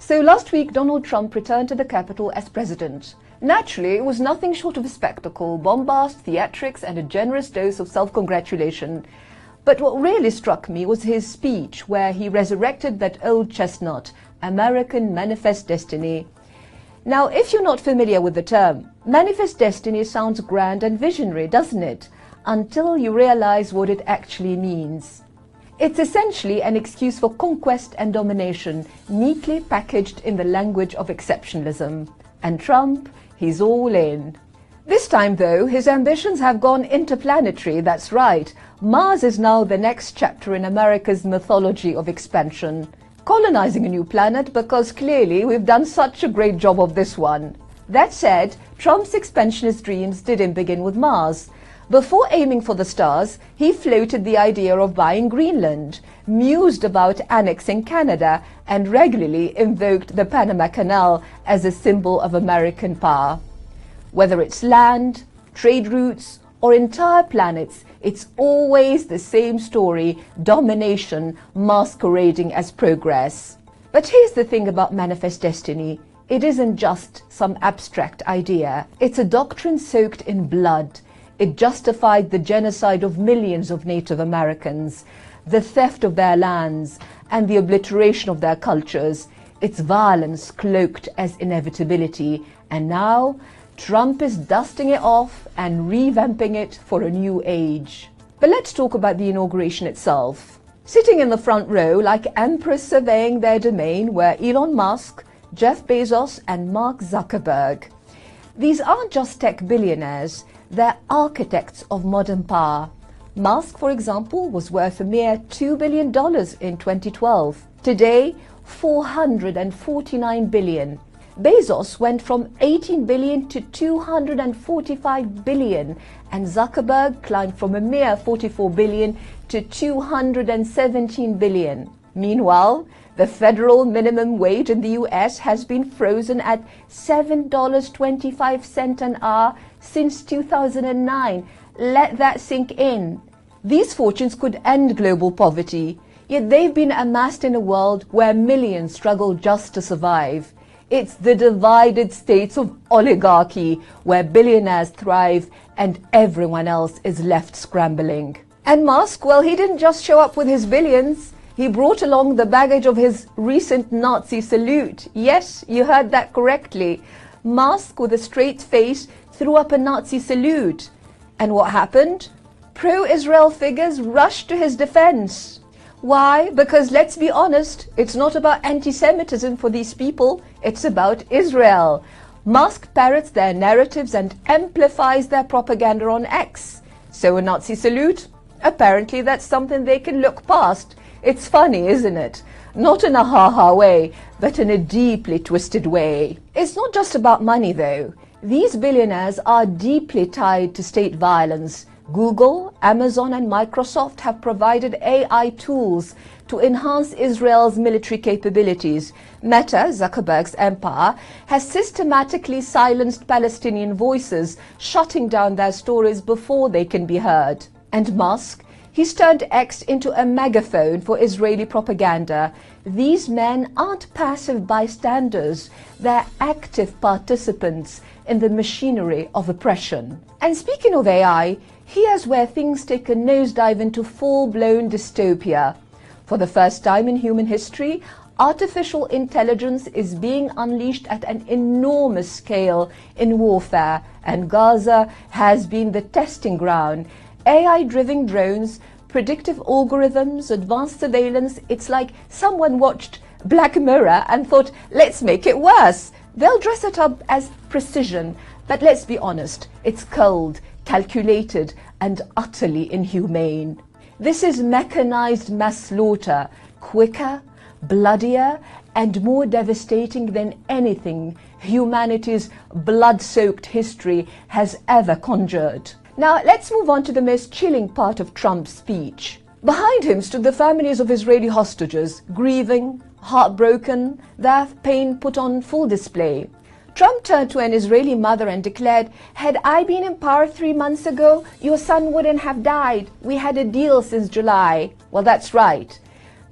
So last week, Donald Trump returned to the Capitol as president. Naturally, it was nothing short of a spectacle, bombast, theatrics, and a generous dose of self-congratulation. But what really struck me was his speech, where he resurrected that old chestnut, American Manifest Destiny. Now, if you're not familiar with the term, Manifest Destiny sounds grand and visionary, doesn't it? Until you realize what it actually means. It's essentially an excuse for conquest and domination, neatly packaged in the language of exceptionalism. And Trump, he's all in. This time, though, his ambitions have gone interplanetary, that's right. Mars is now the next chapter in America's mythology of expansion. Colonizing a new planet because clearly we've done such a great job of this one. That said, Trump's expansionist dreams didn't begin with Mars. Before aiming for the stars, he floated the idea of buying Greenland, mused about annexing Canada, and regularly invoked the Panama Canal as a symbol of American power. Whether it's land, trade routes, or entire planets, it's always the same story, domination masquerading as progress. But here's the thing about Manifest Destiny. It isn't just some abstract idea. It's a doctrine soaked in blood. It justified the genocide of millions of Native Americans, the theft of their lands, and the obliteration of their cultures. It's violence cloaked as inevitability. And now, Trump is dusting it off and revamping it for a new age. But let's talk about the inauguration itself. Sitting in the front row, like emperors surveying their domain, were Elon Musk, Jeff Bezos, and Mark Zuckerberg. These aren't just tech billionaires. They're architects of modern power. Musk, for example, was worth a mere $2 billion in 2012. Today, $449 billion. Bezos went from $18 billion to $245 billion, and Zuckerberg climbed from a mere $44 billion to $217 billion. Meanwhile, the federal minimum wage in the US has been frozen at $7.25 an hour since 2009. Let that sink in. These fortunes could end global poverty, yet they've been amassed in a world where millions struggle just to survive. It's the divided states of oligarchy where billionaires thrive and everyone else is left scrambling. And Musk, well, he didn't just show up with his billions. He brought along the baggage of his recent Nazi salute. Yes, you heard that correctly. Musk, with a straight face, threw up a Nazi salute. And what happened? Pro-Israel figures rushed to his defense. Why? Because let's be honest, it's not about anti-Semitism for these people, it's about Israel. Musk parrots their narratives and amplifies their propaganda on X. So a Nazi salute? Apparently that's something they can look past. It's funny, isn't it? Not in a ha-ha way, but in a deeply twisted way. It's not just about money, though. These billionaires are deeply tied to state violence. Google, Amazon, and Microsoft have provided AI tools to enhance Israel's military capabilities. Meta, Zuckerberg's empire, has systematically silenced Palestinian voices, shutting down their stories before they can be heard. And Musk? He's turned X into a megaphone for Israeli propaganda. These men aren't passive bystanders. They're active participants in the machinery of oppression. And speaking of AI, here's where things take a nosedive into full-blown dystopia. For the first time in human history, artificial intelligence is being unleashed at an enormous scale in warfare, and Gaza has been the testing ground. AI-driven drones, predictive algorithms, advanced surveillance, it's like someone watched Black Mirror and thought, let's make it worse. They'll dress it up as precision, but let's be honest, it's cold, calculated, and utterly inhumane. This is mechanized mass slaughter, quicker, bloodier, and more devastating than anything humanity's blood-soaked history has ever conjured. Now, let's move on to the most chilling part of Trump's speech. Behind him stood the families of Israeli hostages, grieving, heartbroken, their pain put on full display. Trump turned to an Israeli mother and declared, "Had I been in power 3 months ago, your son wouldn't have died. We had a deal since July." Well, that's right.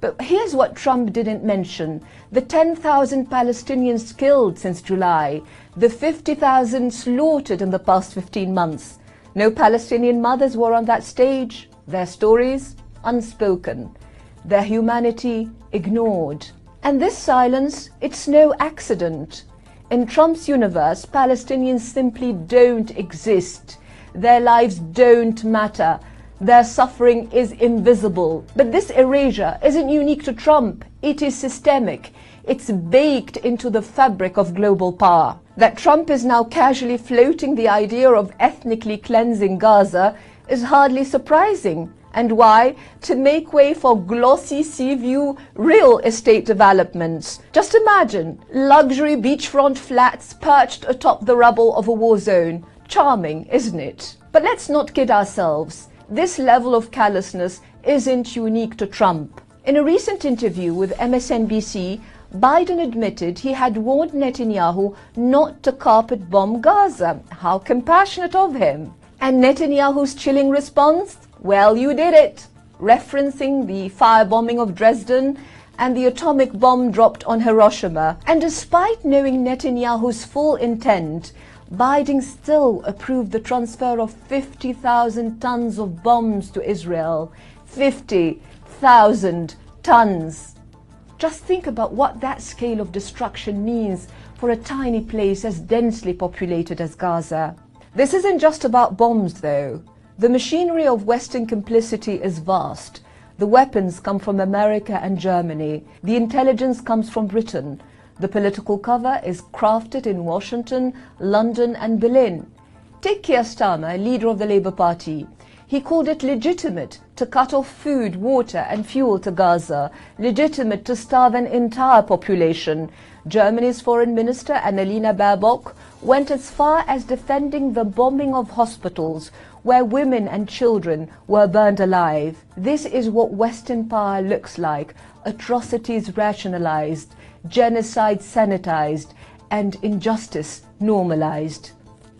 But here's what Trump didn't mention: the 10,000 Palestinians killed since July, the 50,000 slaughtered in the past 15 months. No Palestinian mothers were on that stage, their stories unspoken, their humanity ignored. And this silence, it's no accident. In Trump's universe, Palestinians simply don't exist. Their lives don't matter. Their suffering is invisible. But this erasure isn't unique to Trump. It is systemic. It's baked into the fabric of global power. That Trump is now casually floating the idea of ethnically cleansing Gaza is hardly surprising. And why? To make way for glossy sea view real estate developments. Just imagine luxury beachfront flats perched atop the rubble of a war zone. Charming, isn't it? But let's not kid ourselves. This level of callousness isn't unique to Trump. In a recent interview with MSNBC, Biden admitted he had warned Netanyahu not to carpet bomb Gaza. How compassionate of him. And Netanyahu's chilling response? Well, you did it, referencing the firebombing of Dresden and the atomic bomb dropped on Hiroshima. And despite knowing Netanyahu's full intent, Biden still approved the transfer of 50,000 tons of bombs to Israel. 50,000 tons. Just think about what that scale of destruction means for a tiny place as densely populated as Gaza. This isn't just about bombs, though. The machinery of Western complicity is vast. The weapons come from America and Germany. The intelligence comes from Britain. The political cover is crafted in Washington, London and Berlin. Take Keir Starmer, leader of the Labour Party. He called it legitimate to cut off food, water and fuel to Gaza, legitimate to starve an entire population. Germany's Foreign Minister Annalena Baerbock went as far as defending the bombing of hospitals where women and children were burned alive. This is what Western power looks like: atrocities rationalized, genocide sanitized, and injustice normalized.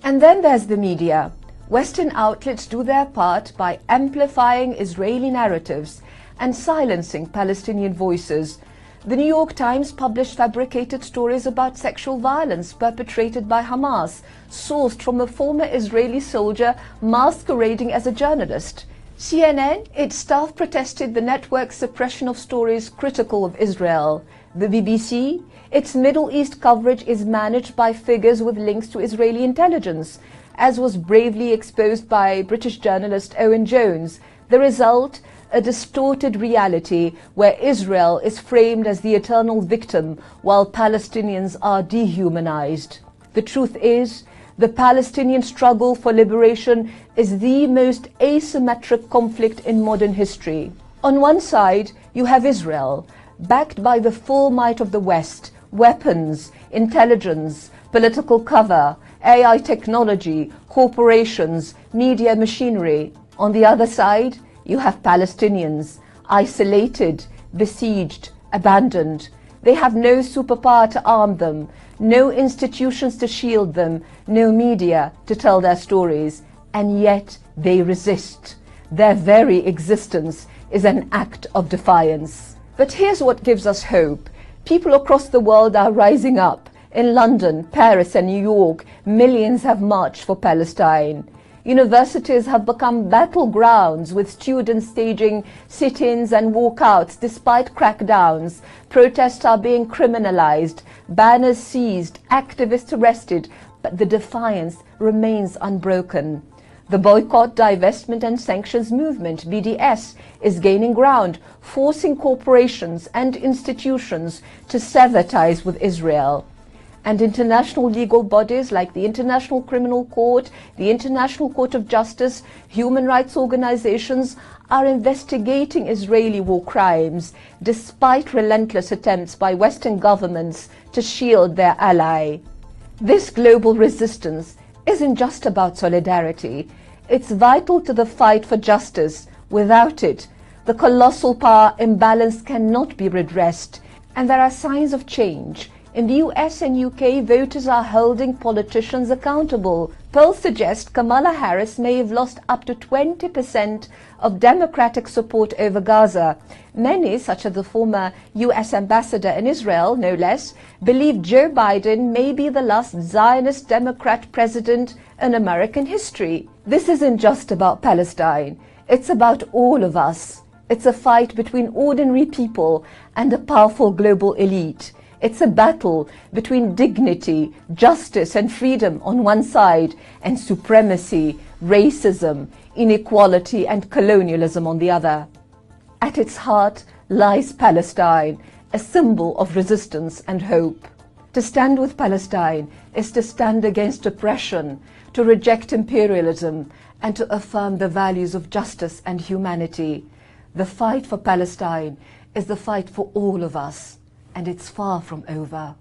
And then there's the media. Western outlets do their part by amplifying Israeli narratives and silencing Palestinian voices. The New York Times published fabricated stories about sexual violence perpetrated by Hamas, sourced from a former Israeli soldier masquerading as a journalist. CNN, its staff protested the network's suppression of stories critical of Israel. The BBC, its Middle East coverage is managed by figures with links to Israeli intelligence, as was bravely exposed by British journalist Owen Jones. The result? A distorted reality where Israel is framed as the eternal victim while Palestinians are dehumanized. The truth is, the Palestinian struggle for liberation is the most asymmetric conflict in modern history. On one side, you have Israel, backed by the full might of the West, weapons, intelligence, political cover, AI technology, corporations, media machinery. On the other side, you have Palestinians, isolated, besieged, abandoned. They have no superpower to arm them, no institutions to shield them, no media to tell their stories, and yet they resist. Their very existence is an act of defiance. But here's what gives us hope. People across the world are rising up. In London, Paris and New York, millions have marched for Palestine. Universities have become battlegrounds, with students staging sit-ins and walkouts despite crackdowns. Protests are being criminalized, banners seized, activists arrested, but the defiance remains unbroken. The boycott, divestment and sanctions movement, BDS, is gaining ground, forcing corporations and institutions to sever ties with Israel. And international legal bodies like the International Criminal Court, the International Court of Justice, human rights organizations are investigating Israeli war crimes despite relentless attempts by Western governments to shield their ally. This global resistance isn't just about solidarity. It's vital to the fight for justice. Without it, the colossal power imbalance cannot be redressed. And there are signs of change. In the US and UK, voters are holding politicians accountable. Polls suggest Kamala Harris may have lost up to 20% of Democratic support over Gaza. Many, such as the former US ambassador in Israel, no less, believe Joe Biden may be the last Zionist Democrat president in American history. This isn't just about Palestine. It's about all of us. It's a fight between ordinary people and a powerful global elite. It's a battle between dignity, justice and freedom on one side and supremacy, racism, inequality and colonialism on the other. At its heart lies Palestine, a symbol of resistance and hope. To stand with Palestine is to stand against oppression, to reject imperialism and to affirm the values of justice and humanity. The fight for Palestine is the fight for all of us, and it's far from over.